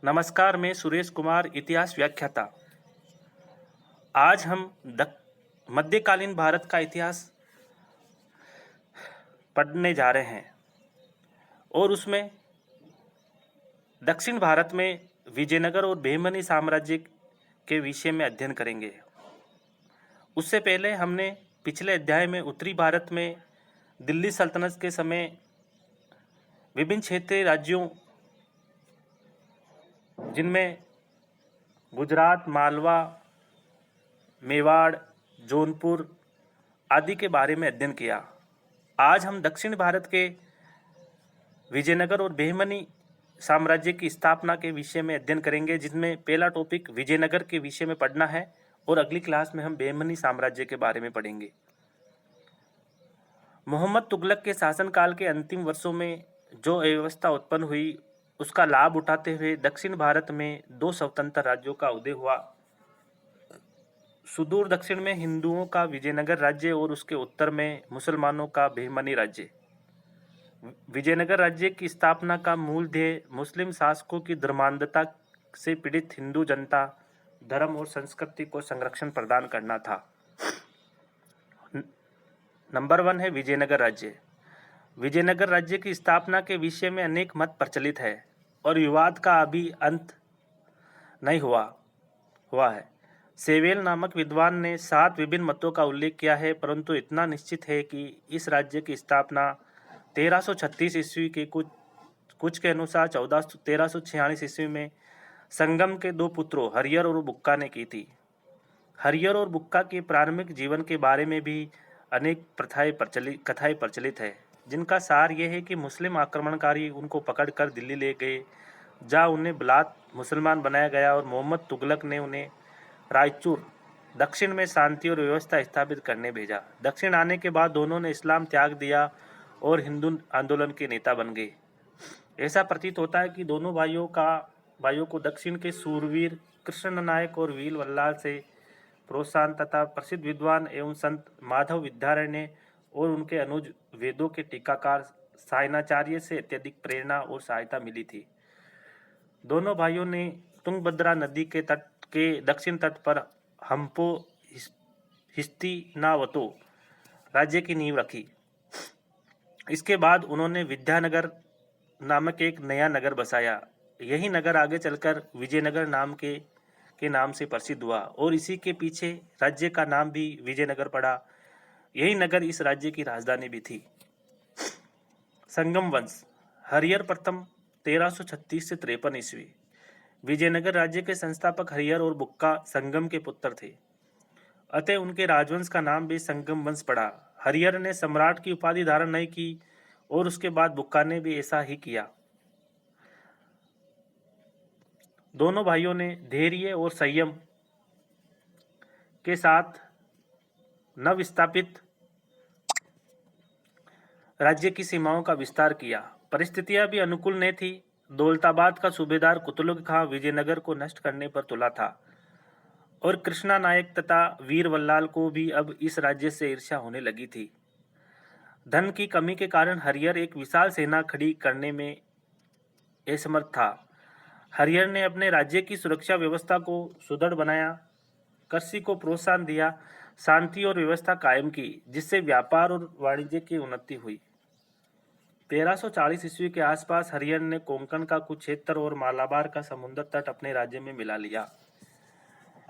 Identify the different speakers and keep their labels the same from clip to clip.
Speaker 1: नमस्कार, मैं सुरेश कुमार, इतिहास व्याख्याता। आज हम मध्यकालीन भारत का इतिहास पढ़ने जा रहे हैं और उसमें दक्षिण भारत में विजयनगर और बहमनी साम्राज्य के विषय में अध्ययन करेंगे। उससे पहले हमने पिछले अध्याय में उत्तरी भारत में दिल्ली सल्तनत के समय विभिन्न क्षेत्रीय राज्यों जिनमें गुजरात, मालवा, मेवाड़, जौनपुर आदि के बारे में अध्ययन किया। आज हम दक्षिण भारत के विजयनगर और बहमनी साम्राज्य की स्थापना के विषय में अध्ययन करेंगे, जिसमें पहला टॉपिक विजयनगर के विषय में पढ़ना है और अगली क्लास में हम बहमनी साम्राज्य के बारे में पढ़ेंगे। मोहम्मद तुगलक के शासनकाल के अंतिम वर्षों में जो अव्यवस्था उत्पन्न हुई, उसका लाभ उठाते हुए दक्षिण भारत में दो स्वतंत्र राज्यों का उदय हुआ। सुदूर दक्षिण में हिंदुओं का विजयनगर राज्य और उसके उत्तर में मुसलमानों का बहमनी राज्य। विजयनगर राज्य की स्थापना का मूल ध्येय मुस्लिम शासकों की धर्मांधता से पीड़ित हिंदू जनता, धर्म और संस्कृति को संरक्षण प्रदान करना था। नंबर 1 है विजयनगर राज्य। विजयनगर राज्य की स्थापना के विषय में अनेक मत प्रचलित है और विवाद का अभी अंत नहीं हुआ है। सेवेल नामक विद्वान ने 7 विभिन्न मतों का उल्लेख किया है, परंतु इतना निश्चित है कि इस राज्य की स्थापना 1336 ईस्वी के कुछ के अनुसार 1346 ईस्वी में संगम के 2 पुत्रों हरियर और बुक्का ने की थी। हरियर और बुक्का के प्रारंभिक जीवन के बारे में भी अनेक कथाएं प्रचलित है, जिनका सार यह है कि मुस्लिम आक्रमणकारी उनको पकड़कर दिल्ली ले गए, जहां उन्हें बलात् मुसलमान बनाया गया और मोहम्मद तुगलक ने उन्हें रायचूर दक्षिण में शांति और व्यवस्था स्थापित करने भेजा। दक्षिण आने के बाद दोनों ने इस्लाम त्याग दिया और हिंदू आंदोलन के नेता बन गए। ऐसा प्रतीत होता है कि दोनों भाइयों को दक्षिण के सूरवीर कृष्ण नायक और वीर वल्लाल से प्रोत्साहन तथा प्रसिद्ध विद्वान एवं संत माधव विद्यारण्य और उनके अनुज वेदों के टीकाकार सायणाचार्य से अत्यधिक प्रेरणा और सहायता मिली थी। दोनों भाइयों ने तुंगभद्रा नदी के दक्षिण तट पर हम्पो हिस्तिनावतो राज्य की नींव रखी। इसके बाद उन्होंने विद्यानगर नामक एक नया नगर बसाया। यही नगर आगे चलकर विजयनगर के नाम से प्रसिद्ध हुआ और इसी के पीछे राज्य का नाम भी विजयनगर पड़ा। यही नगर इस राज्य की राजधानी भी थी। संगम वंश। हरियर प्रथम 1336 से 53 ईस्वी। विजयनगर राज्य के संस्थापक हरियर और बुक्का संगम के पुत्र थे, अतः उनके राजवंश का नाम भी संगम वंश पड़ा। हरियर ने सम्राट की उपाधि धारण नहीं की और उसके बाद बुक्का ने भी ऐसा ही किया। दोनों भाइयों ने धैर्य और संयम के साथ नवस्थापित राज्य की सीमाओं का विस्तार किया। परिस्थितियां भी अनुकूल नहीं थी। दौलताबाद का सूबेदार कुतुब खां विजयनगर को नष्ट करने पर तुला था और कृष्णा नायक तथा वीर वल्लाल को भी अब इस राज्य से ईर्ष्या होने लगी थी। धन की कमी के कारण हरियर एक विशाल सेना खड़ी करने में असमर्थ था। हरियर ने अपने राज्य की सुरक्षा व्यवस्था को सुदृढ़ बनाया, कृषि को प्रोत्साहन दिया, शांति और व्यवस्था कायम की, जिससे व्यापार और वाणिज्य की उन्नति हुई। 1340 ईस्वी के आसपास हरियर ने कोंकण का कुछ क्षेत्र और मालाबार का समुद्र तट अपने राज्य में मिला लिया।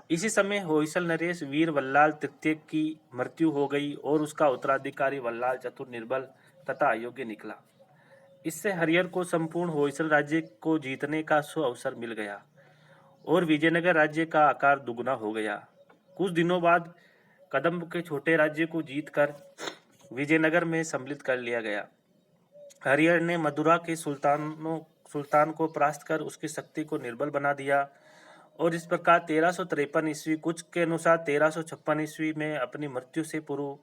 Speaker 1: इसी समय होयसल नरेश वीर वल्लाल तृतीय की मृत्यु हो गई और उसका उत्तराधिकारी वल्लाल चतुर निर्बल तथा अयोग्य निकला। इससे हरियर को संपूर्ण होयसल राज्य को जीतने का सुअवसर मिल गया और विजयनगर राज्य का आकार दुगुना हो गया। कुछ दिनों बाद कदम्ब के छोटे राज्य को जीतकर विजयनगर में सम्मिलित कर लिया गया। हरियर ने मदुरा के सुल्तान को परास्त कर उसकी शक्ति को निर्बल बना दिया और इस प्रकार 1353 ईस्वी, कुछ के अनुसार 1356 ईस्वी में अपनी मृत्यु से पूर्व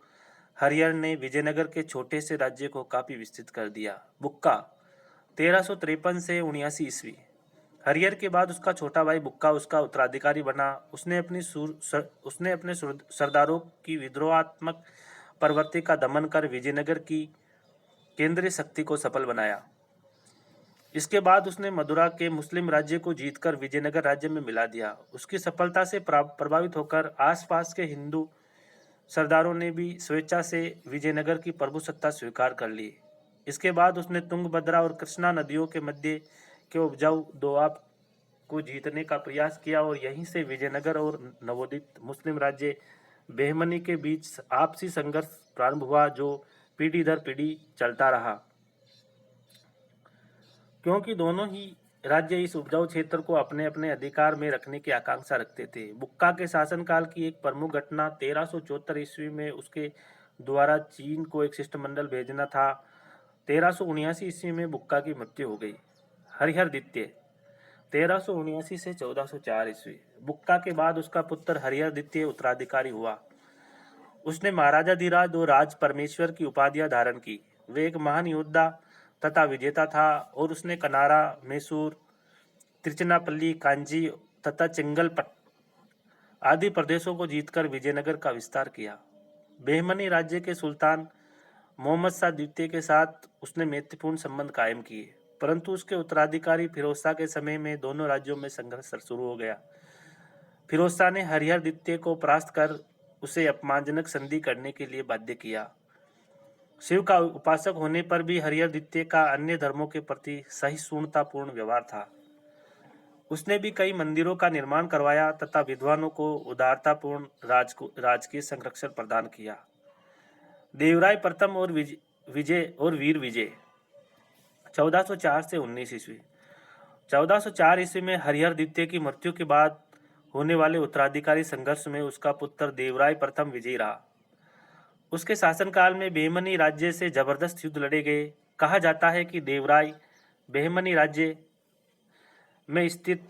Speaker 1: हरियर ने विजयनगर के छोटे से राज्य को काफी विस्तृत कर दिया। बुक्का 1353 से 79 ईस्वी। हरियर के बाद उसका छोटा भाई बुक्का उसका उत्तराधिकारी बना। उसने अपने सरदारों की विद्रोहात्मक प्रवृत्ति का दमन कर विजयनगर की केंद्रीय शक्ति को सफल बनाया। इसके बाद उसने मदुरा के मुस्लिम राज्य को जीतकर विजयनगर राज्य में मिला दिया। उसकी सफलता से प्रभावित होकर आसपास के हिंदू सरदारों ने भी स्वेच्छा से विजयनगर की प्रभुसत्ता स्वीकार कर ली। इसके बाद उसने तुंगभद्रा और कृष्णा नदियों के मध्य के उपजाऊ दोआब को जीतने का प्रयास किया और यहीं से विजयनगर और नवोदित मुस्लिम राज्य बेहमनी के बीच आपसी संघर्ष प्रारंभ हुआ, जो पीढ़ी दर पीढ़ी चलता रहा, क्योंकि दोनों ही राज्य इस उपजाऊ क्षेत्र को अपने अपने अधिकार में रखने की आकांक्षा रखते थे। बुक्का के शासनकाल की एक प्रमुख घटना 1374 ईस्वी में उसके द्वारा चीन को एक शिष्टमंडल भेजना था। 1379 ईस्वी में बुक्का की मृत्यु हो गई। हरिहर द्वितीय 1379 से 1404 ईस्वी। बुक्का के बाद उसका पुत्र हरिहर द्वितीय उत्तराधिकारी हुआ। उसने महाराजा धीराज और राज परमेश्वर की उपाधियां धारण की। वे एक महान योद्धा तथा विजेता था और उसने कनारा, मैसूर, तिरुचिरापल्ली, कांची तथा चेंगलपट आदि प्रदेशों को जीतकर विजयनगर का विस्तार किया। बेहमनी राज्य के सुल्तान मोहम्मद शाह द्वितीय के साथ उसने मैत्रीपूर्ण संबंध कायम किए, परंतु उसके उत्तराधिकारी फिरोज शाह के समय में दोनों राज्यों में संघर्ष शुरू हो गया। फिरोज शाह ने हरिहर द्वितीय को परास्त कर उसे अपमानजनक संधि करने के लिए बाध्य किया। शिव का उपासक होने पर भी हरिहर द्वितीय का अन्य धर्मों के प्रति सहिष्णुतापूर्ण व्यवहार था। उसने भी कई मंदिरों का निर्माण करवाया तथा विद्वानों को उदारतापूर्ण राजकीय संरक्षण प्रदान किया। देवराय प्रथम और वीर विजय 1404 से 19 ईस्वी। 1404 ईस्वी में हरिहर द्वितीय की मृत्यु के बाद होने वाले उत्तराधिकारी संघर्ष में उसका पुत्र देवराय प्रथम विजयी रहा। उसके शासनकाल में बेहमनी राज्य से जबरदस्त युद्ध लड़े गए। कहा जाता है कि देवराय बेहमनी राज्य में स्थित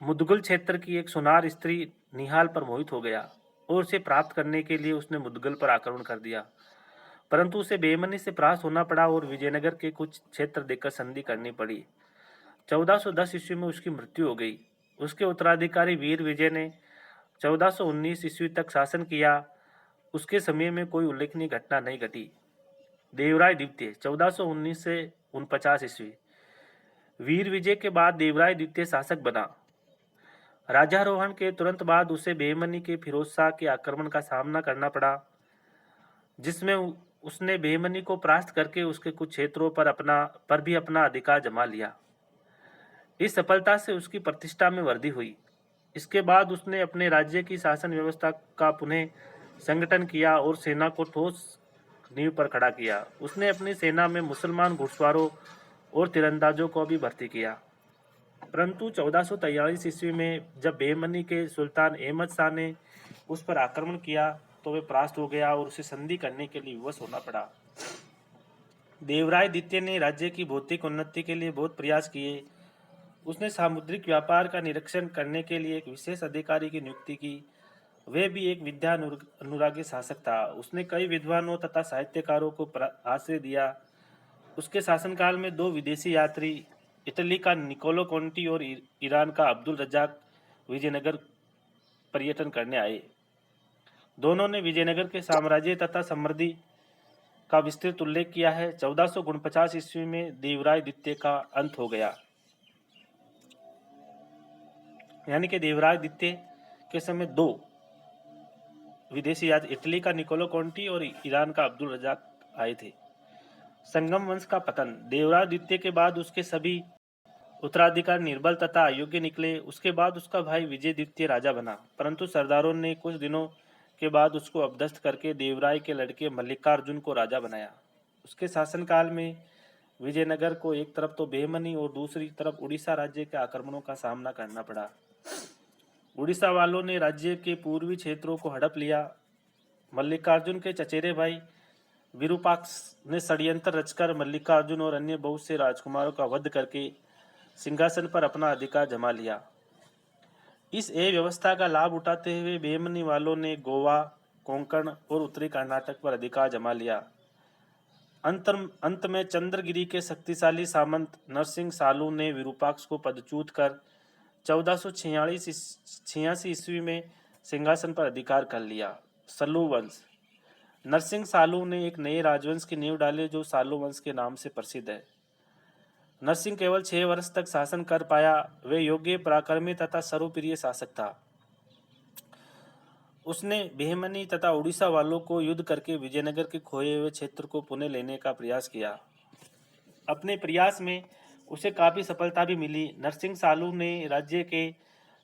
Speaker 1: मुदगल क्षेत्र की एक सुनार स्त्री निहाल पर मोहित हो गया और उसे प्राप्त करने के लिए उसने मुदगल पर आक्रमण कर दिया, परंतु उसे बेमनी से परास्त होना पड़ा और विजयनगर के कुछ क्षेत्र देकर संधि करनी पड़ी। 1410 ईस्वी में उसकी मृत्यु हो गई। उसके उत्तराधिकारी वीर विजय ने 1419 ईस्वी तक शासन किया। उसके समय में कोई उल्लेखनीय घटना नहीं घटी। देवराय द्वितीय 1419 से 49 ईस्वी। वीर विजय के बाद देवराय द्वितीय शासक बना। राजारोहण के तुरंत बाद उसे बेमनी के फिरोज शाह के आक्रमण का सामना करना पड़ा, जिसमें उसने बेमनी को परास्त करके उसके कुछ क्षेत्रों पर भी अपना अधिकार जमा लिया। इस सफलता से उसकी प्रतिष्ठा में वृद्धि हुई। इसके बाद उसने अपने राज्य की शासन व्यवस्था का पुनः संगठन किया और सेना को ठोस नींव पर खड़ा किया। उसने अपनी सेना में मुसलमान घुड़सवारों और तीरंदाजों को भी भर्ती किया। परंतु 1443 ईस्वी में जब बेमनी के सुल्तान अहमद शाह ने उस पर आक्रमण किया तो वे परास्त हो गया और उसे संधि करने के लिए विवश होना पड़ा। देवराय द्वितीय ने राज्य की भौतिक उन्नति के लिए बहुत प्रयास किए। उसने सामुद्रिक व्यापार का निरीक्षण करने के लिए एक विशेष अधिकारी की नियुक्ति की। वे भी एक विद्या अनुरागी शासक था। उसने कई विद्वानों तथा साहित्यकारों को आश्रय दिया। उसके शासनकाल में दो विदेशी यात्री, इटली का निकोलो कोंटी और ईरान का अब्दुल रज्जाक, विजयनगर पर्यटन करने आए। दोनों ने विजयनगर के साम्राज्य तथा समृद्धि का विस्तृत उल्लेख किया है। 1449 ईस्वी में देवराय द्वितीय का अंत हो गया, यानी कि देवराय द्वितीय के समय दो विदेशी यात्री, इटली का निकोलो कोंटी और ईरान का अब्दुल रज्जाक आए थे। संगम वंश का पतन। देवराय द्वितीय के बाद उसके सभी उत्तराधिकारी निर्बल तथा अयोग्य निकले। उसके बाद उसका भाई विजय द्वितीय राजा बना, परंतु सरदारों ने कुछ दिनों के बाद उसको अपदस्थ करके देवराय के लड़के मल्लिकार्जुन को राजा बनाया। उसके शासनकाल में विजयनगर को एक तरफ तो बेमनी और दूसरी तरफ उड़ीसा राज्य के आक्रमणों का सामना करना पड़ा। उड़ीसा वालों ने राज्य के पूर्वी क्षेत्रों को हड़प लिया। मल्लिकार्जुन के चचेरे भाई विरूपाक्ष ने षड्यंत्र रचकर मल्लिकार्जुन और अन्य बहुत से राजकुमारों का वध करके सिंहासन पर अपना अधिकार जमा लिया। इस व्यवस्था का लाभ उठाते हुए बेमनी वालों ने गोवा, कोंकण और उत्तरी कर्नाटक पर अधिकार जमा लिया। अंत में चंद्रगिरी के शक्तिशाली सामंत नरसिंह सालू ने विरूपाक्ष को पदच्युत कर 1486 ईस्वी में सिंहासन पर अधिकार कर लिया। सल्लू वंश। नरसिंह सालू ने एक नए राजवंश की नींव डाली जो सालू वंश के नाम से प्रसिद्ध है। नरसिंह केवल 6 वर्ष तक शासन कर पाया। वे योग्य, पराक्रमी तथा सर्वप्रिय शासक था। उसने बेहमनी तथा उड़ीसा वालों को युद्ध करके विजयनगर के खोए हुए क्षेत्र को पुनः लेने का प्रयास किया। अपने प्रयास में उसे काफी सफलता भी मिली। नरसिंह सालू ने राज्य के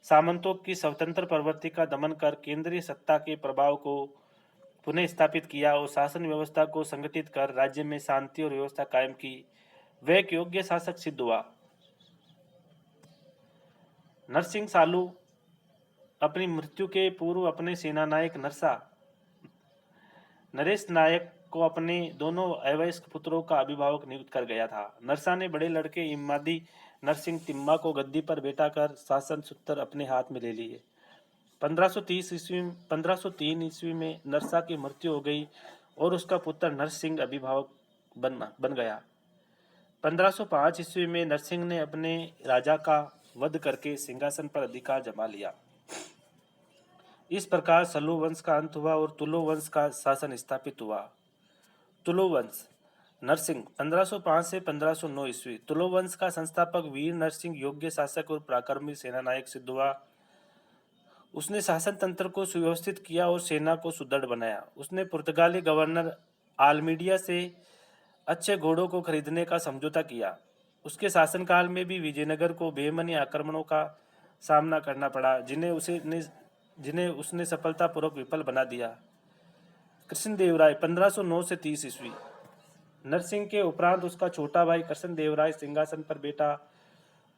Speaker 1: सामंतों की स्वतंत्र प्रवृत्ति का दमन कर केंद्रीय सत्ता के प्रभाव को पुनः स्थापित किया और शासन व्यवस्था को संगठित कर राज्य में शांति और व्यवस्था कायम की। वह एक योग्य शासक सिद्ध हुआ। नरसिंह सालू अपनी मृत्यु के पूर्व अपने सेनानायक नरेश नायक को अपने दोनों अवयस्क पुत्रों का अभिभावक नियुक्त कर गया था। नरसा ने बड़े लड़के इमादी नरसिंह तिम्मा को गद्दी पर बैठाकर शासन सूत्र अपने हाथ में ले लिए। 1503 ईस्वी में नरसा की मृत्यु हो गई और उसका पुत्र नरसिंह अभिभावक बन गया। 1505 ईस्वी में नरसिंह ने अपने राजा का वध करके सिंहासन पर अधिकार जमा लिया। इस प्रकार सलू वंश का अंत हुआ और तुलु वंश का शासन स्थापित हुआ। तुलु वंश नरसिंह 1505 से 1509 ईस्वी। तुलु वंश का संस्थापक वीर नरसिंह योग्य शासक और पराक्रमी सेनानायक सिद्ध हुआ। उसने शासन तंत्र को सुव्यवस्थित किया और सेना को सुदृढ़ बनाया। उसने पुर्तगाली गवर्नर आलमीडिया से अच्छे घोड़ों को खरीदने का समझौता किया। उसके शासनकाल में भी विजयनगर को बेमनी आक्रमणों का सामना करना पड़ा, जिन्हें उसने सफलतापूर्वक विफल बना दिया। कृष्णदेवराय 1509 से 30 ईस्वी। नरसिंह के उपरांत उसका छोटा भाई कृष्णदेवराय सिंहासन पर बैठा।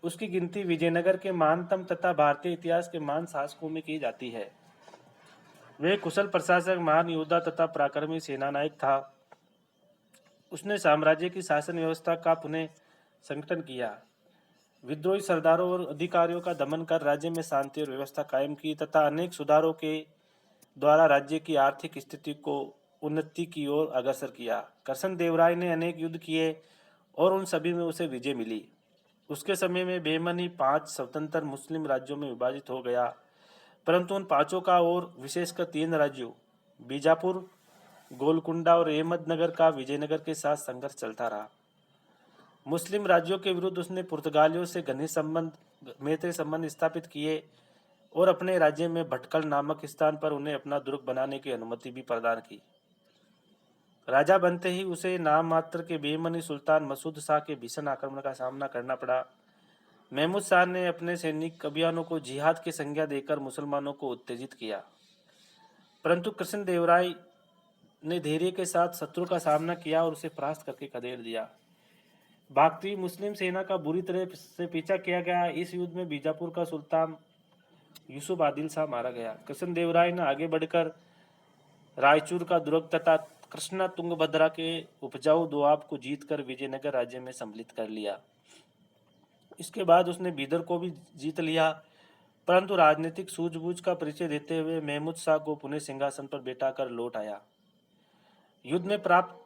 Speaker 1: उसकी गिनती विजयनगर के महानतम तथा भारतीय इतिहास के महान शासकों में की जाती है। वे कुशल प्रशासक, महान योद्धा तथा पराक्रमी सेनानायक था। उसने साम्राज्य की शासन व्यवस्था का पुनः संगठन किया, विद्रोही सरदारों और अधिकारियों का दमन कर राज्य में शांति और व्यवस्था कायम की तथा अनेक सुधारों के द्वारा राज्य की आर्थिक स्थिति को उन्नति की ओर अग्रसर किया। कृष्णदेवराय ने अनेक युद्ध किए और उन सभी में उसे विजय मिली। उसके समय में बेमनी 5 स्वतंत्र मुस्लिम राज्यों में विभाजित हो गया, परंतु उन पांचों का और विशेषकर 3 राज्यों बीजापुर, गोलकुंडा और अहमदनगर का विजयनगर के साथ संघर्ष चलता रहा। मुस्लिम राज्यों के विरुद्ध उसने पुर्तगालियों से घनिष्ठ मैत्री संबंध स्थापित किए और अपने राज्य में भटकल नामक स्थान पर उन्हें अपना दुर्ग बनाने की अनुमति भी प्रदान की। राजा बनते ही उसे नाम मात्र के बेमनी सुल्तान मसूद शाह के भीषण आक्रमण का सामना करना पड़ा। महमूद शाह ने अपने सैनिक अभियानों को जिहाद की संज्ञा देकर मुसलमानों को उत्तेजित किया, परंतु कृष्णदेवराय ने धैर्य के साथ शत्रु का सामना किया और उसे परास्त करके खदेड़ दिया। भागती मुस्लिम सेना का बुरी तरह से पीछा किया गया। इस युद्ध में बीजापुर का सुल्तान यूसुफ आदिल शाह मारा गया। कृष्णदेवराय ने आगे बढ़कर रायचूर का दुर्ग तथा कृष्णा तुंगभद्रा के उपजाऊ दोआब को जीतकर विजयनगर राज्य में सम्मिलित कर लिया। इसके बाद उसने बीदर को भी जीत लिया, परंतु राजनीतिक सूझबूझ का परिचय देते हुए महमूद शाह को पुनः सिंहासन पर बैठाकर लौट आया। युद्ध में प्राप्त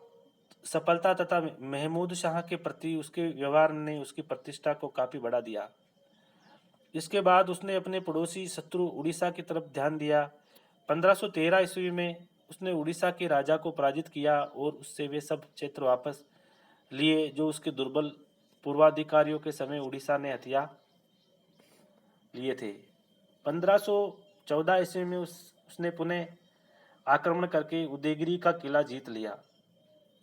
Speaker 1: सफलता तथा महमूद शाह के प्रति उसके व्यवहार ने उसकी प्रतिष्ठा को काफी बढ़ा दिया। इसके बाद उसने अपने पड़ोसी शत्रु उड़ीसा की तरफ ध्यान दिया। 1513 ईस्वी में उसने उड़ीसा के राजा को पराजित किया और उससे वे सब क्षेत्र वापस लिए जो उसके दुर्बल पूर्वाधिकारियों के समय उड़ीसा ने हथिया लिए थे। 1514 ईस्वी में उसने पुनः आक्रमण करके उदयगिरी का किला जीत लिया।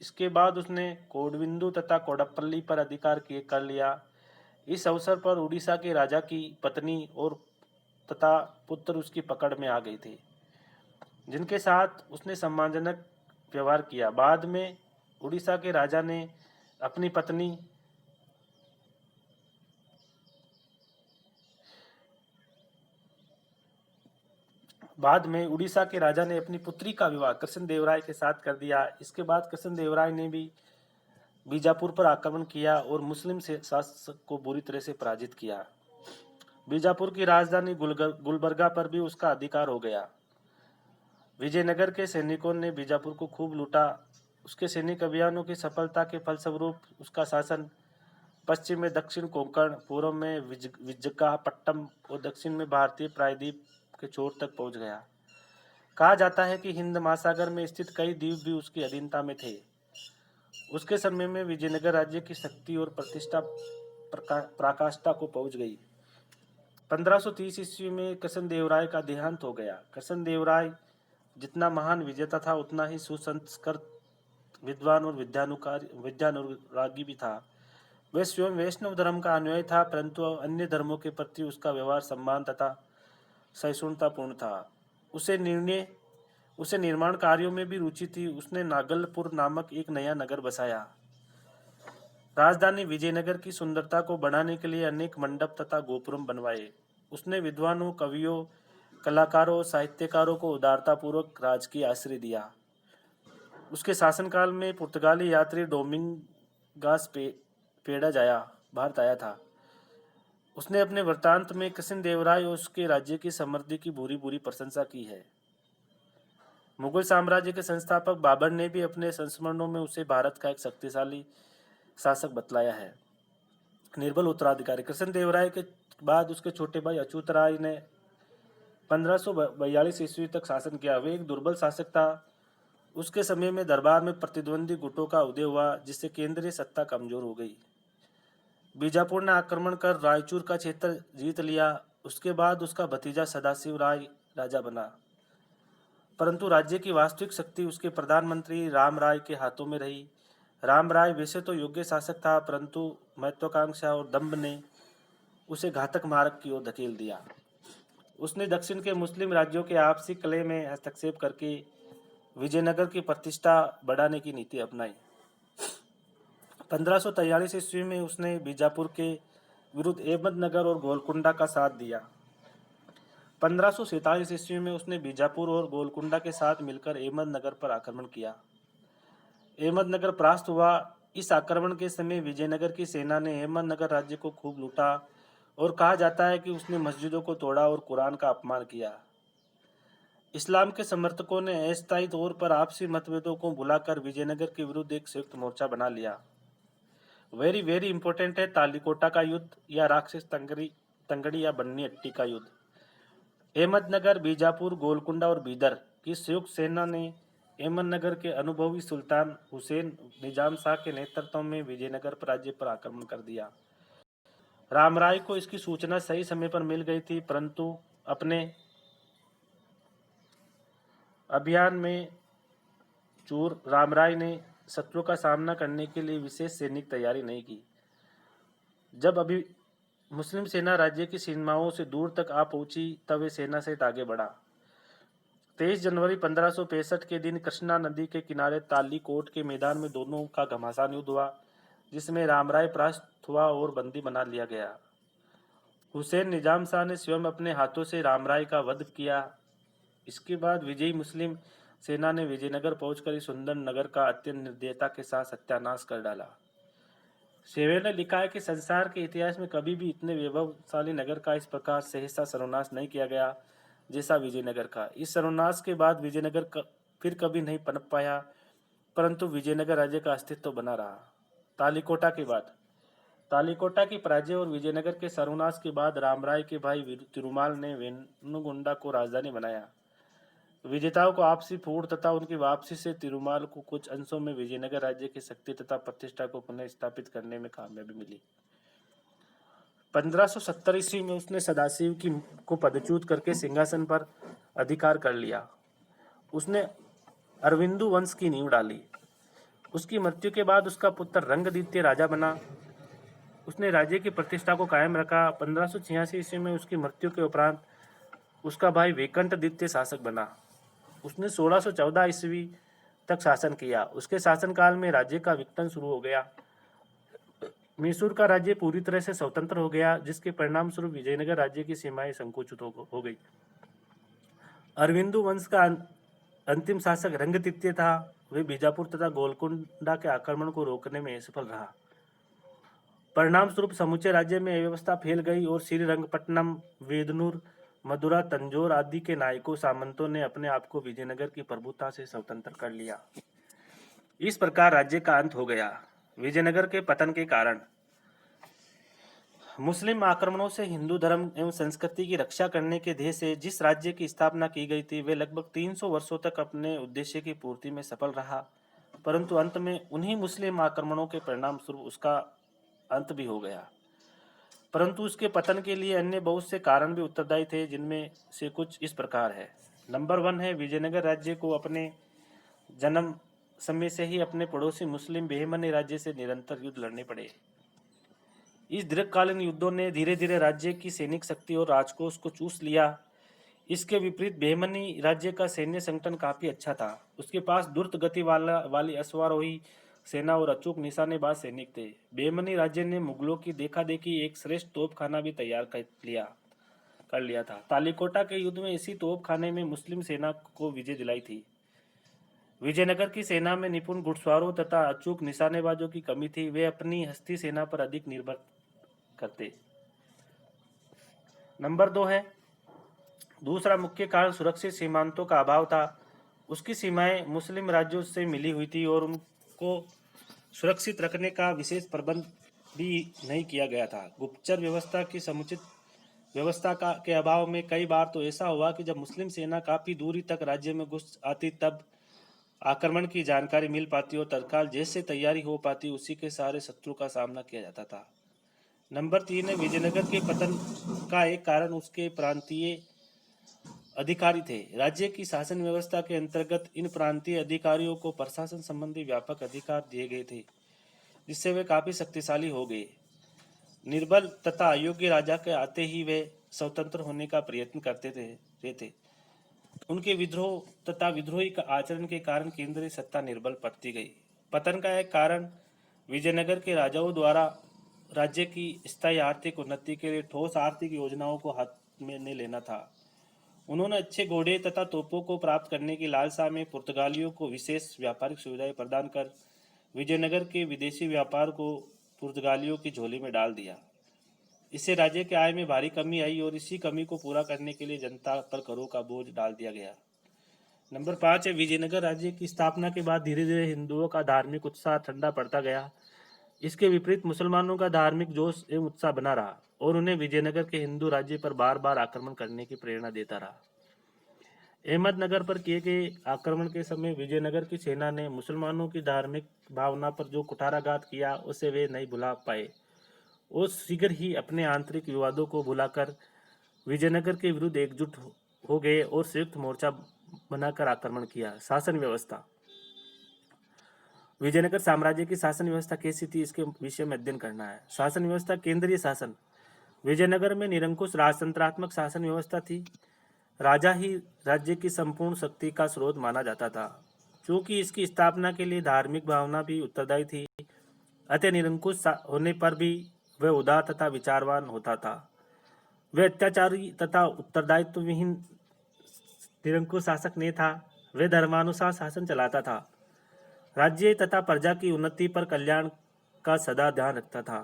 Speaker 1: इसके बाद उसने कोडविंदु तथा कोडप्पल्ली पर अधिकार कर लिया। इस अवसर पर उड़ीसा के राजा की पत्नी और तथा पुत्र उसकी पकड़ में आ गए थे, जिनके साथ उसने सम्मानजनक व्यवहार किया। बाद में उड़ीसा के राजा ने अपनी पुत्री का विवाह कृष्णदेवराय के साथ कर दिया। इसके बाद कृष्णदेवराय ने भी बीजापुर पर आक्रमण किया और मुस्लिम शासक को बुरी तरह से पराजित किया। बीजापुर की राजधानी गुलबर्गा पर भी उसका अधिकार हो गया। विजयनगर के सैनिकों ने बीजापुर को खूब लूटा। उसके सैनिक अभियानों की सफलता के फलस्वरूप उसका शासन पश्चिम में दक्षिण कोंकण, पूर्व में विजयपट्टनम और दक्षिण में भारतीय प्रायद्वीप के छोर तक पहुंच गया। कहा जाता है कि हिंद महासागर में स्थित कई द्वीप भी उसकी अधीनता में थे। उसके समय में विजयनगर राज्य की शक्ति और प्रतिष्ठा पराकाष्ठा को पहुंच गई। 1530 ईस्वी में कृष्णदेवराय का देहांत हो गया। कृष्णदेवराय जितना महान विजेता था उतना ही सुसंस्कृत विद्वान और विद्यानुरागी भी था। वह स्वयं वैष्णव धर्म का अनुयायी था, परंतु अन्य धर्मों के प्रति उसका व्यवहार सम्मान तथा सहिष्णुतापूर्ण था। उसे निर्माण कार्यों में भी रुचि थी। उसने नागलपुर नामक एक नया नगर बसाया। राजधानी विजयनगर की सुंदरता को बढ़ाने के लिए अनेक मंडप तथा गोपुरम बनवाए। उसने विद्वानों, कवियों, कलाकारों और साहित्यकारों को उदारतापूर्वक राजकीय आश्रय दिया। उसके शासनकाल में पुर्तगाली यात्री डोमिंगास पेड़ा जाया भारत आया था। उसने अपने वृत्तांत में कृष्णदेवराय और उसके राज्य की समृद्धि की बुरी बुरी प्रशंसा की है। मुगल साम्राज्य के संस्थापक बाबर ने भी अपने संस्मरणों में उसे भारत का एक शक्तिशाली शासक बतलाया है। निर्बल उत्तराधिकारी कृष्णदेवराय के बाद उसके छोटे भाई अच्युत राय ने 1542 ईस्वी तक शासन किया। वे एक दुर्बल शासक था। उसके समय में दरबार में प्रतिद्वंदी गुटों का उदय हुआ, जिससे केंद्रीय सत्ता कमजोर हो गई। बीजापुर ने आक्रमण कर रायचूर का क्षेत्र जीत लिया। उसके बाद उसका भतीजा सदाशिव राय राजा बना, परंतु राज्य की वास्तविक शक्ति उसके प्रधानमंत्री राम राय के हाथों में रही। राम राय वैसे तो योग्य शासक था, परंतु महत्वाकांक्षा और दंभ ने उसे घातक मार्ग की ओर धकेल दिया। उसने दक्षिण के मुस्लिम राज्यों के आपसी कलह में हस्तक्षेप करके विजयनगर की प्रतिष्ठा बढ़ाने की नीति अपनाई। 1543 ईस्वी में उसने बीजापुर के विरुद्ध अहमदनगर और गोलकुंडा का साथ दिया। 1547 ईस्वी में उसने बीजापुर और गोलकुंडा के साथ मिलकर अहमदनगर पर आक्रमण किया। अहमदनगर परास्त हुआ। इस आक्रमण के समय विजयनगर की सेना ने अहमदनगर राज्य को खूब लूटा और कहा जाता है कि उसने मस्जिदों को तोड़ा और कुरान का अपमान किया। इस्लाम के समर्थकों ने अस्थायी तौर पर आपसी मतभेदों को भुलाकर विजयनगर के विरुद्ध एक संयुक्त मोर्चा बना लिया। वेरी इंपॉर्टेंट है तालीकोटा का युद्ध या राक्षस तंगड़ी या बन्नी हट्टी का युद्ध। अहमदनगर, बीजापुर, गोलकुंडा और बीदर की संयुक्त सेना ने अहमदनगर के अनुभवी सुल्तान हुसैन निजाम शाह के नेतृत्व में विजयनगर राज्य पर आक्रमण कर दिया। रामराय को इसकी सूचना सही समय पर मिल गई थी, परंतु अपने अभियान में चूर रामराय ने शत्रु का सामना करने के लिए विशेष सैनिक तैयारी नहीं की। जब अभी मुस्लिम सेना राज्य की सीमाओं से दूर तक आ पहुंची, तब वे सेना सहित आगे बढ़ा। 23 जनवरी 1565 के दिन कृष्णा नदी के किनारे तालीकोट के मैदान में दोनों का घमासान युद्ध हुआ, जिसमें रामराय परास्त हुआ और बंदी बना लिया गया। हुसैन निजाम शाह ने स्वयं अपने हाथों से रामराय का वध किया। इसके बाद विजयी मुस्लिम सेना ने विजयनगर पहुंचकर इस सुंदर नगर का अत्यंत निर्दयता के साथ सत्यानाश कर डाला। शेवेर ने लिखा है कि संसार के इतिहास में कभी भी इतने वैभवशाली नगर का इस प्रकार सहसा सर्वनाश नहीं किया गया जैसा विजयनगर का। इस सर्वनाश के बाद विजयनगर फिर कभी नहीं पनप पाया, परंतु विजयनगर राज्य का अस्तित्व बना रहा। तालीकोटा के बाद तालीकोटा की पराजय और विजयनगर के सर्वनाश के बाद रामराय के भाई तिरुमाल ने वेनुगोंडा को राजधानी बनाया। विजेताओं को आपसी फूट तथा उनकी वापसी से तिरुमाल को कुछ अंशों में विजयनगर राज्य की शक्ति तथा प्रतिष्ठा को पुनः स्थापित करने में कामयाबी मिली। 1570 ईस्वी में उसने सदाशिव को पदच्युत करके सिंहासन पर अधिकार कर लिया। उसने अरविंदु वंश की नींव डाली। उसकी मृत्यु के बाद उसका पुत्र रंगदित्य राजा बना। उसने राज्य की प्रतिष्ठा को कायम रखा। 1586 ईस्वी में उसकी मृत्यु के उपरांत उसका भाई वेंकटदित्य शासक बना। उसने 1614 ईस्वी तक शासन किया। उसके शासनकाल में राज्य का विघटन शुरू हो गया। मैसूर का राज्य पूरी तरह से स्वतंत्र हो गया, जिसके परिणाम स्वरूप विजयनगर राज्य की सीमाएं संकुचित हो गई। अरविंदु वंश का अंतिम शासक रंगदित्य था। वे बीजापुर तथा गोलकुंडा के आक्रमण को रोकने में असफल रहा। परिणाम स्वरूप समूचे राज्य में अव्यवस्था फैल गई और श्रीरंगपट्टनम, वेदनूर, मदुरा, तंजौर आदि के नायकों सामंतों ने अपने आप को विजयनगर की प्रभुता से स्वतंत्र कर लिया। इस प्रकार राज्य का अंत हो गया। विजयनगर के पतन के कारण मुस्लिम आक्रमणों से हिंदू धर्म एवं संस्कृति की रक्षा करने के ध्येय से जिस राज्य की स्थापना की गई थी, वे लगभग 300 वर्षों तक अपने उद्देश्य की पूर्ति में सफल रहा। परंतु अंत में उन्हीं मुस्लिम आक्रमणों के परिणाम स्वरूप उसका अंत भी हो गया। परंतु उसके पतन के लिए अन्य बहुत से कारण भी उत्तरदायी थे, जिनमें से कुछ इस प्रकार है। नंबर 1 है, विजयनगर राज्य को अपने जन्म समय से ही अपने पड़ोसी मुस्लिम बेहमनी राज्य से निरंतर युद्ध लड़ने पड़े। इस दीर्घकालीन युद्धों ने धीरे धीरे राज्य की सैनिक शक्ति और राजकोष को चूस लिया। इसके विपरीत बेहमनी राज्य का सैन्य संगठन काफी अच्छा था। उसके पास द्रुत गति वाली अश्वारोही सेना और अचूक निशानेबाज सैनिक थे। बेहमनी राज्य ने मुगलों की देखा देखी एक श्रेष्ठ तोपखाना भी तैयार कर लिया था। तालीकोटा के युद्ध में इसी तोपखाने में मुस्लिम सेना को विजय दिलाई थी। विजयनगर की सेना में निपुण घुड़सवारों तथा अचूक निशानेबाजों की कमी थी। वे अपनी हस्ती सेना पर अधिक निर्भर करते। नंबर 2 है, दूसरा मुख्य कारण सुरक्षित सीमांतों का अभाव था। उसकी सीमाएं मुस्लिम राज्यों से मिली हुई थी और उनको सुरक्षित रखने का विशेष प्रबंध भी नहीं किया गया था। गुप्तचर व्यवस्था की समुचित व्यवस्था के अभाव में कई बार तो ऐसा हुआ कि जब मुस्लिम सेना काफी दूरी तक राज्य में घुस आती, तब आक्रमण की जानकारी मिल पाती और तत्काल जैसे तैयारी हो पाती, उसी के सहारे शत्रु का सामना किया जाता था। नंबर 3 है, विजयनगर के पतन का एक कारण उसके प्रांतीय अधिकारी थे। राज्य की शासन व्यवस्था के अंतर्गत इन प्रांतीय अधिकारियों को प्रशासन संबंधी व्यापक अधिकार दिए गए थे, जिससे वे काफी शक्तिशाली हो गए। निर्बल तथा अयोग्य राजा के आते ही वे स्वतंत्र होने का प्रयत्न करते थे। उनके विद्रोह तथा विद्रोही का आचरण के कारण केंद्रीय सत्ता निर्बल पड़ती गई। पतन का एक कारण विजयनगर के राजाओं द्वारा राज्य की स्थायी आर्थिक उन्नति के लिए ठोस आर्थिक योजनाओं को हाथ में लेना था। उन्होंने अच्छे घोड़े तथा तोपों को प्राप्त करने की लालसा में पुर्तगालियों को विशेष व्यापारिक सुविधाएं प्रदान कर विजयनगर के विदेशी व्यापार को पुर्तगालियों की झोली में डाल दिया। इससे राज्य के आय में भारी कमी आई और इसी कमी को पूरा करने के लिए जनता पर करों का बोझ डाल दिया गया। नंबर 5 है, विजयनगर राज्य की स्थापना के बाद धीरे धीरे हिंदुओं का धार्मिक उत्साह ठंडा पड़ता गया। इसके विपरीत मुसलमानों का धार्मिक जोश एवं उत्साह बना रहा और उन्हें विजयनगर के हिंदू राज्य पर बार बार आक्रमण करने की प्रेरणा देता रहा। अहमदनगर पर किए गए आक्रमण के समय विजयनगर की सेना ने मुसलमानों की धार्मिक भावना पर जो कुठाराघात किया, उसे वे नहीं भुला पाए और शीघ्र ही अपने आंतरिक विवादों को भुलाकर विजयनगर के विरुद्ध एकजुट हो गए और संयुक्त मोर्चा बनाकर आक्रमण किया। शासन व्यवस्था, विजयनगर साम्राज्य की शासन व्यवस्था कैसी थी, इसके विषय में अध्ययन करना है। शासन व्यवस्था, केंद्रीय शासन। विजयनगर में निरंकुश राजतंत्रात्मक शासन व्यवस्था थी। राजा ही राज्य की संपूर्ण शक्ति का स्रोत माना जाता था। क्योंकि इसकी स्थापना के लिए धार्मिक भावना भी उत्तरदायी थी, अतः निरंकुश होने पर भी वह उदार तथा विचारवान होता था। वह अत्याचारी तथा उत्तरदायित्वहीन निरंकुश शासक नहीं था। वह धर्मानुसार शासन चलाता था। राज्य तथा प्रजा की उन्नति पर कल्याण का सदा ध्यान रखता था।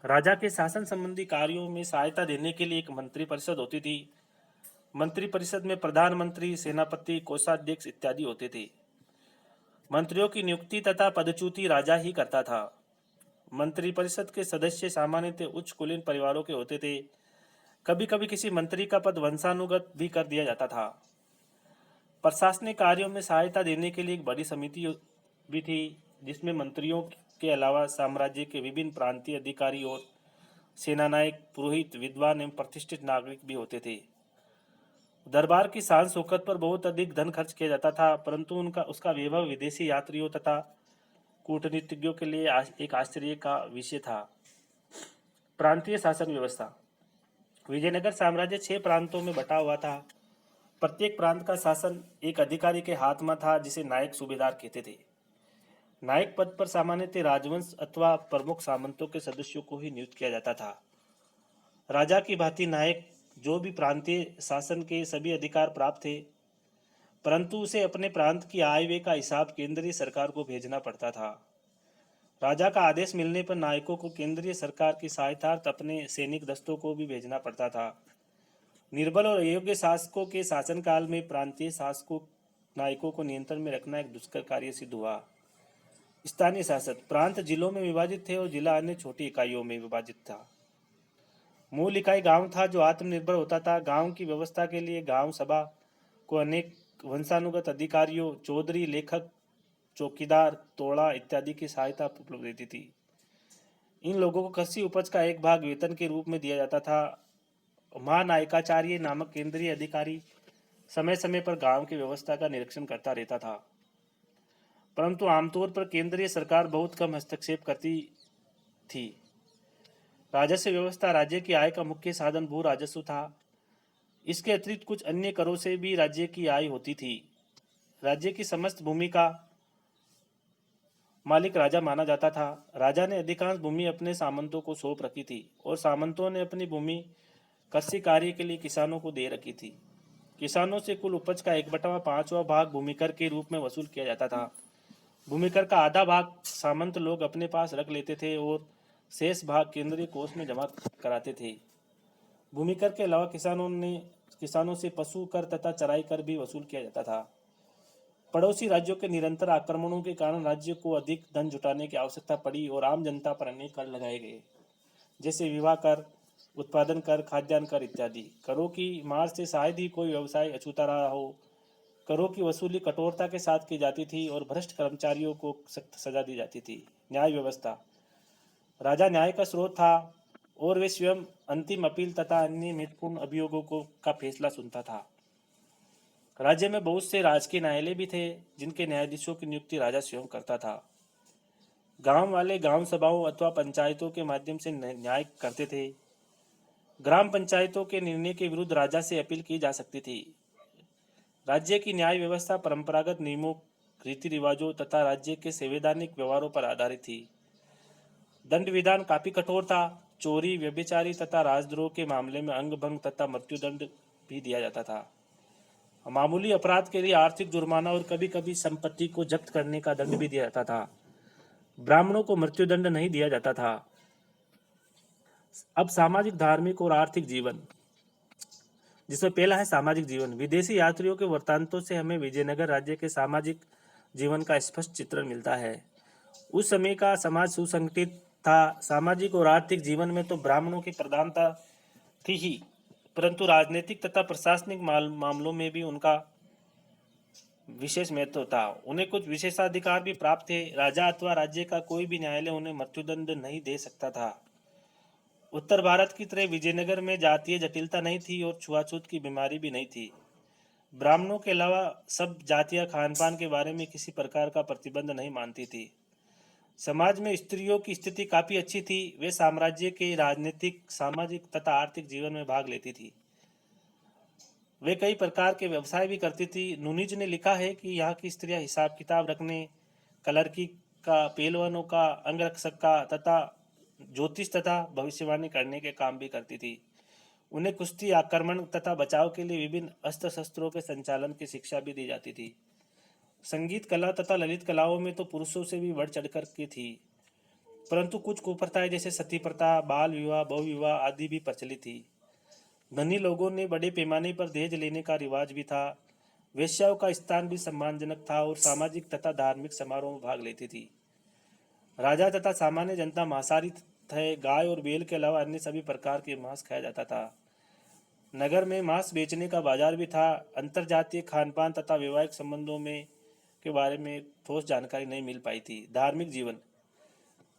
Speaker 1: राजा के शासन संबंधी कार्यों में सहायता देने के लिए एक मंत्री परिषद होती थी। मंत्री परिषद में प्रधानमंत्री, सेनापति, कोषाध्यक्ष इत्यादि होते थे। मंत्रियों की नियुक्ति तथा पदच्युति राजा ही करता था। मंत्री परिषद के सदस्य सामान्यतः उच्च कुलीन परिवारों के होते थे। कभी कभी किसी मंत्री का पद वंशानुगत भी कर दिया जाता था। प्रशासनिक कार्यों में सहायता देने के लिए एक बड़ी समिति भी थी, जिसमें मंत्रियों के अलावा साम्राज्य के विभिन्न प्रांतीय अधिकारी और सेनानायक, पुरोहित, विद्वान एवं प्रतिष्ठित नागरिक भी होते थे। दरबार की शान शौकत पर बहुत अधिक धन खर्च किया जाता था, परंतु उसका वैभव विदेशी यात्रियों तथा कूटनीतिज्ञों के लिए एक आश्चर्य का विषय था। प्रांतीय शासन व्यवस्था, विजयनगर साम्राज्य 6 प्रांतों में बटा हुआ था। प्रत्येक प्रांत का शासन एक अधिकारी के हाथ में था, जिसे नायक सूबेदार कहते थे। नायक पद पर सामान्यतः राजवंश अथवा प्रमुख सामंतों के सदस्यों को ही नियुक्त किया जाता था। राजा की भांति नायक जो भी प्रांतीय शासन के सभी अधिकार प्राप्त थे, परंतु उसे अपने प्रांत की आय व्यय का हिसाब केंद्रीय सरकार को भेजना पड़ता था। राजा का आदेश मिलने पर नायकों को केंद्रीय सरकार की सहायतार्थ अपने सैनिक दस्तों को भी भेजना पड़ता था। निर्बल और अयोग्य शासकों के शासनकाल में प्रांतीय शासकों नायकों को नियंत्रण में रखना एक दुष्कर कार्य सिद्ध हुआ। स्थानीय शासक, प्रांत जिलों में विभाजित थे और जिला अन्य छोटी इकाइयों में विभाजित था। मूल इकाई गांव था, जो आत्मनिर्भर होता था। गांव की व्यवस्था के लिए गांव सभा को अनेक वंशानुगत अधिकारियों, चौधरी, लेखक चौकीदार, तोड़ा इत्यादि की सहायता उपलब्ध रहती थी। इन लोगों को कृषि उपज का एक भाग वेतन के रूप में दिया जाता था। महानायकाचार्य नामक केंद्रीय अधिकारी समय समय पर गांव की व्यवस्था का निरीक्षण करता रहता था, परंतु आमतौर पर केंद्रीय सरकार बहुत कम हस्तक्षेप करती थी। राजस्व व्यवस्था राज्य की आय का मुख्य साधन भू राजस्व था। इसके अतिरिक्त कुछ अन्य करों से भी राज्य की आय होती थी। राज्य की समस्त भूमि का मालिक राजा माना जाता था। राजा ने अधिकांश भूमि अपने सामंतों को सौंप रखी थी और सामंतों ने अपनी भूमि कृषि कार्य के लिए किसानों को दे रखी थी। किसानों से कुल उपज का 1/5वां भाग भूमिकर के रूप में वसूल किया जाता था। भूमिकर का आधा भाग सामंत लोग अपने पास रख लेते थे और शेष भाग केंद्रीय कोष में जमा कराते थे। भूमिकर के अलावा किसानों से पशु कर तथा चराई कर भी वसूल किया जाता था। पड़ोसी राज्यों के निरंतर आक्रमणों के कारण राज्य को अधिक धन जुटाने की आवश्यकता पड़ी और आम जनता पर अनेक कर लगाए गए, जैसे विवाह कर, उत्पादन कर, खाद्यान्न कर इत्यादि। करों की मार से शायद ही कोई व्यवसाय अछूता रहा हो। करों की वसूली कठोरता के साथ की जाती थी और भ्रष्ट कर्मचारियों को सख्त सजा दी जाती थी। न्याय व्यवस्था। राजा न्याय का स्रोत था और वे स्वयं अंतिम अपील तथा अन्य महत्वपूर्ण अभियोगों का फैसला सुनता था। राज्य में बहुत से राजकीय न्यायालय भी थे, जिनके न्यायाधीशों की नियुक्ति राजा स्वयं करता था। गांव वाले गांव सभाओं अथवा पंचायतों के माध्यम से न्याय करते थे। ग्राम पंचायतों के निर्णय के विरुद्ध राजा से अपील की जा सकती थी। राज्य की न्याय व्यवस्था परंपरागत नियमों, रीति रिवाजों तथा राज्य के संवैधानिक व्यवहारों पर आधारित थी। दंड विधान काफी कठोर था। चोरी, व्यभिचारी तथा राजद्रोह के मामले में अंग भंग तथा मृत्युदंड भी दिया जाता था। मामूली अपराध के लिए आर्थिक जुर्माना और कभी कभी संपत्ति को जब्त करने का दंड भी दिया जाता था। ब्राह्मणों को मृत्युदंड नहीं दिया जाता था। अब सामाजिक, धार्मिक और आर्थिक जीवन, जिसमें पहला है सामाजिक जीवन। विदेशी यात्रियों के वृत्तांतों से हमें विजयनगर राज्य के सामाजिक जीवन का स्पष्ट चित्रण मिलता है। उस समय का समाज सुसंगठित था। सामाजिक और आर्थिक जीवन में तो ब्राह्मणों की प्रधानता थी ही, परंतु राजनीतिक तथा प्रशासनिक मामलों में भी उनका विशेष महत्व था। उन्हें कुछ विशेषाधिकार भी प्राप्त थे। राजा अथवा राज्य का कोई भी न्यायालय उन्हें मृत्युदंड नहीं दे सकता था। उत्तर भारत की तरह विजयनगर में जातीय जटिलता नहीं थी और छुआछूत की बीमारी भी नहीं थी। ब्राह्मणों के अलावा सब जातियां खानपान के बारे में किसी प्रकार का प्रतिबंध नहीं मानती थी। समाज में स्त्रियों की स्थिति काफी अच्छी थी। वे साम्राज्य के राजनीतिक, सामाजिक तथा आर्थिक जीवन में भाग लेती थी। वे कई प्रकार के व्यवसाय भी करती थी। नुनिज ने लिखा है कि यहाँ की स्त्रियां हिसाब किताब रखने, कलरकी का, पहलवानों का, अंगरक्षक का तथा ज्योतिष तथा भविष्यवाणी करने के काम भी करती थी। उन्हें कुश्ती, आक्रमण तथा बचाव के लिए विभिन्न अस्त्र शस्त्रों के संचालन की शिक्षा भी दी जाती थी। संगीत कला तथा ललित कलाओं में तो पुरुषों से भी बढ़ चढ़कर की थी, परंतु कुछ कुप्रथाएं जैसे सती प्रथा, बाल विवाह, बहु विवाह आदि भी प्रचलित थी। धनी लोगों ने बड़े पैमाने पर दहेज लेने का रिवाज भी था। वेश्याओं का स्थान भी सम्मानजनक था और सामाजिक तथा धार्मिक समारोह में भाग लेती थी। राजा तथा सामान्य जनता मांसाहारी थे। गाय और बैल के अलावा अन्य सभी प्रकार के मांस खाया जाता था। नगर में मांस बेचने का बाजार भी था। अंतरजातीय खानपान तथा वैवाहिक संबंधों में के बारे में ठोस जानकारी नहीं मिल पाई थी। धार्मिक जीवन।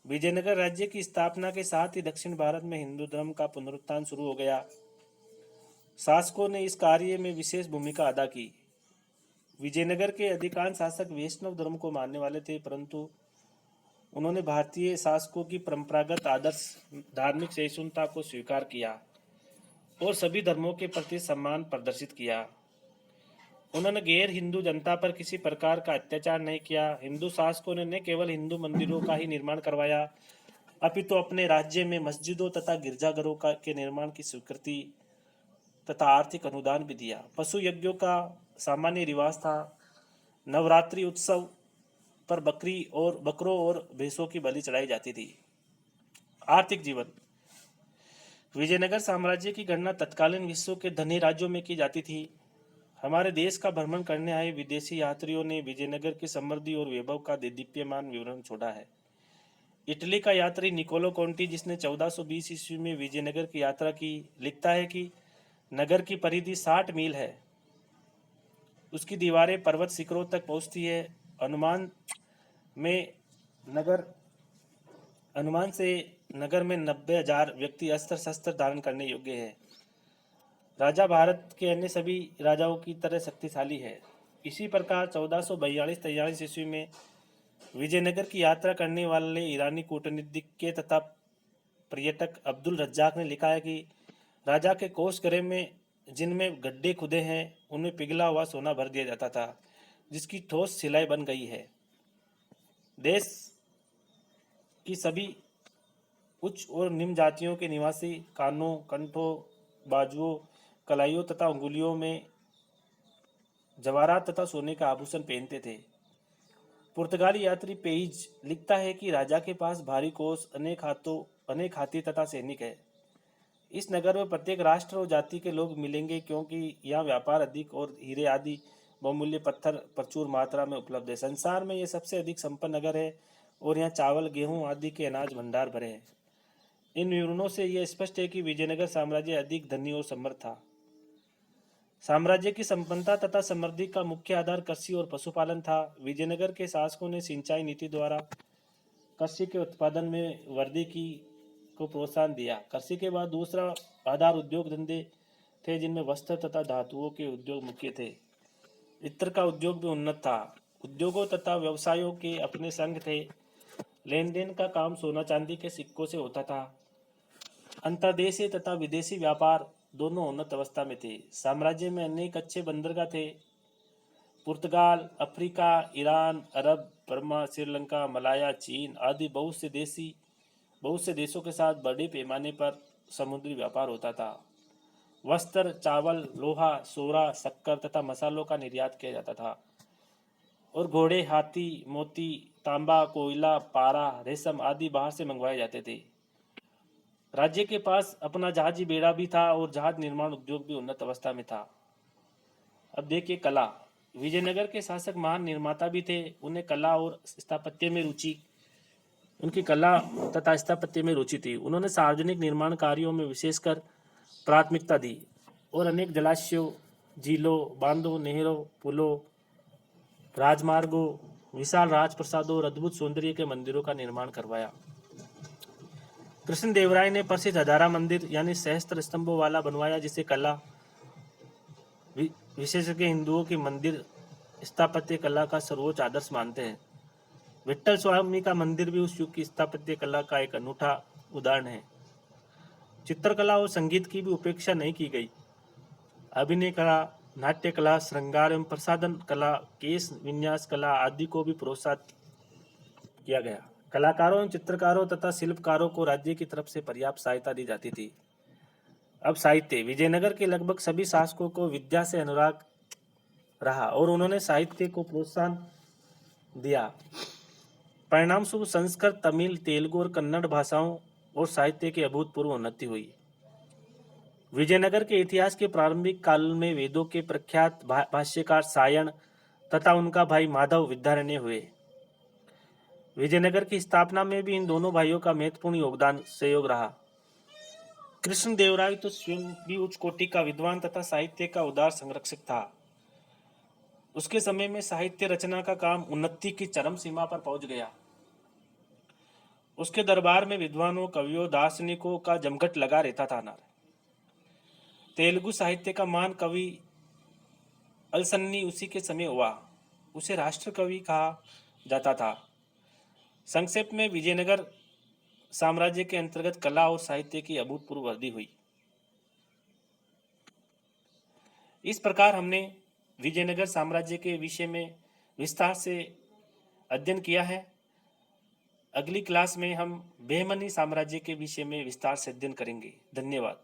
Speaker 1: विजयनगर राज्य की स्थापना के साथ ही दक्षिण भारत में हिंदू धर्म का पुनरुत्थान शुरू हो गया। शासकों ने इस कार्य में विशेष भूमिका अदा की। विजयनगर के अधिकांश शासक वैष्णव धर्म को मानने वाले थे, परंतु उन्होंने भारतीय शासकों की परंपरागत आदर्श धार्मिक सहिष्णुता को स्वीकार किया और सभी धर्मों के प्रति सम्मान प्रदर्शित किया। उन्होंने गैर हिंदू जनता पर किसी प्रकार का अत्याचार नहीं किया। हिंदू शासकों ने न केवल हिंदू मंदिरों का ही निर्माण करवाया, अपितु अपने राज्य में मस्जिदों तथा गिरजाघरों के निर्माण की स्वीकृति तथा आर्थिक अनुदान भी दिया। पशु यज्ञों का सामान्य रिवाज था। नवरात्रि उत्सव पर बकरों और भैंसों की बलि चढ़ाई जाती थी। आर्थिक जीवन। विजयनगर साम्राज्य की गणना तत्कालीन विश्व के धनी राज्यों में की जाती थी। हमारे देश का भ्रमण करने आए विदेशी यात्रियों ने विजयनगर की समृद्धि और वैभव का देदीप्यमान विवरण छोड़ा है। इटली का यात्री निकोलो कोंटी, जिसने 1420 ईस्वी में विजयनगर की यात्रा की, लिखता है कि नगर की परिधि 60 मील है। उसकी दीवारें पर्वत शिखरों तक पहुंचती है। अनुमान में नगर अनुमान से नगर में 90,000 व्यक्ति अस्त्र शस्त्र धारण करने योग्य है। राजा भारत के अन्य सभी राजाओं की तरह शक्तिशाली है। इसी प्रकार 1442-43 ईस्वी में विजयनगर की यात्रा करने वाले ईरानी कूटनीतिज्ञ तथा पर्यटक अब्दुल रज्जाक ने लिखा है कि राजा के कोष गृह में जिनमें गड्ढे खुदे हैं उनमें पिघला हुआ सोना भर दिया जाता था, जिसकी ठोस सिलाई बन गई है। देश की सभी उच्च और निम्न जातियों के निवासी कानों, कंठों, बाजुओं, कलाइयों तथा अंगुलियों में जवाहरात तथा सोने का आभूषण पहनते थे। पुर्तगाली यात्री पेइज लिखता है कि राजा के पास भारी कोष, अनेक हाथी तथा सैनिक है। इस नगर में प्रत्येक राष्ट्र और जाति के लोग मिलेंगे, क्योंकि यहाँ व्यापार अधिक और हीरे आदि बहुमूल्य पत्थर प्रचुर मात्रा में उपलब्ध है। संसार में यह सबसे अधिक संपन्न नगर है और यहाँ चावल, गेहूं आदि के अनाज भंडार भरे हैं। इन विवरणों से यह स्पष्ट है कि विजयनगर साम्राज्य अधिक धनी और समृद्ध था। साम्राज्य की संपन्नता तथा समृद्धि का मुख्य आधार कृषि और पशुपालन था। विजयनगर के शासकों ने सिंचाई नीति द्वारा कृषि के उत्पादन में वृद्धि को प्रोत्साहन दिया। कृषि के बाद दूसरा आधार उद्योग धंधे थे, जिनमें वस्त्र तथा धातुओं के उद्योग मुख्य थे। इत्र का उद्योग भी उन्नत था। उद्योगों तथा व्यवसायों के अपने संघ थे। लेन देन का काम सोना चांदी के सिक्कों से होता था। अंतर्देशीय तथा विदेशी व्यापार दोनों उन्नत अवस्था में थे। साम्राज्य में अनेक अच्छे बंदरगाह थे। पुर्तगाल, अफ्रीका, ईरान, अरब, बर्मा, श्रीलंका, मलाया, चीन आदि बहुत से देशों के साथ बड़े पैमाने पर समुद्री व्यापार होता था। वस्त्र, चावल, लोहा, सोरा, शक्कर तथा मसालों का निर्यात किया जाता था और घोड़े, हाथी, मोती, तांबा, कोयला, पारा, रेशम आदि बाहर से मंगवाए जाते थे। राज्य के पास अपना जहाजी बेड़ा भी था और जहाज निर्माण उद्योग भी उन्नत अवस्था में था। अब देखिए कला। विजयनगर के शासक महान निर्माता भी थे। उन्हें कला और स्थापत्य में रुचि उनकी कला तथा स्थापत्य में रुचि थी। उन्होंने सार्वजनिक निर्माण कार्यों में विशेषकर प्राथमिकता दी और अनेक जलाशयों, झीलों, बांधों, नहरों, पुलों, राजमार्गों, विशाल राजप्रसादों और अद्भुत सौंदर्य के मंदिरों का निर्माण करवाया। कृष्ण देवराय ने प्रसिद्ध हजारा मंदिर यानी सहस्त्र स्तंभों वाला बनवाया, जिसे कला विशेषज्ञ हिंदुओं की मंदिर स्थापत्य कला का सर्वोच्च आदर्श मानते हैं। विट्ठल स्वामी का मंदिर भी उस युग की स्थापत्य कला का एक अनूठा उदाहरण है। चित्रकला और संगीत की भी उपेक्षा नहीं की गई। अभिनय कला, नाट्य कला, श्रृंगार एवं प्रसाधन कला, केश विन्यास कला आदि को भी प्रोत्साहित किया गया। कलाकारों एवं चित्रकारों तथा शिल्पकारों को राज्य की तरफ से पर्याप्त सहायता दी जाती थी। अब साहित्य। विजयनगर के लगभग सभी शासकों को विद्या से अनुराग रहा और उन्होंने साहित्य को प्रोत्साहन दिया। परिणाम स्वरूप संस्कृत, तमिल, तेलुगु और कन्नड़ भाषाओं और साहित्य की अभूतपूर्व उन्नति हुई। विजयनगर के इतिहास के प्रारंभिक काल में वेदों के प्रख्यात भाष्यकार सायण तथा उनका भाई माधव विद्यारण्य हुए। विजयनगर की स्थापना में भी इन दोनों भाइयों का महत्वपूर्ण सहयोग रहा। कृष्ण देवराय तो स्वयं भी उच्च कोटि का विद्वान तथा साहित्य का उदार संरक्षक था। उसके समय में साहित्य रचना का काम उन्नति की चरम सीमा पर पहुंच गया। उसके दरबार में विद्वानों, कवियों, दार्शनिकों का जमघट लगा रहता था। तेलुगु साहित्य का महान कवि अलसन्नी उसी के समय हुआ। उसे राष्ट्र कवि कहा जाता था। संक्षेप में विजयनगर साम्राज्य के अंतर्गत कला और साहित्य की अभूतपूर्व वृद्धि हुई। इस प्रकार हमने विजयनगर साम्राज्य के विषय में विस्तार से अध्ययन किया है। अगली क्लास में हम बहमनी साम्राज्य के विषय में विस्तार से अध्ययन करेंगे। धन्यवाद।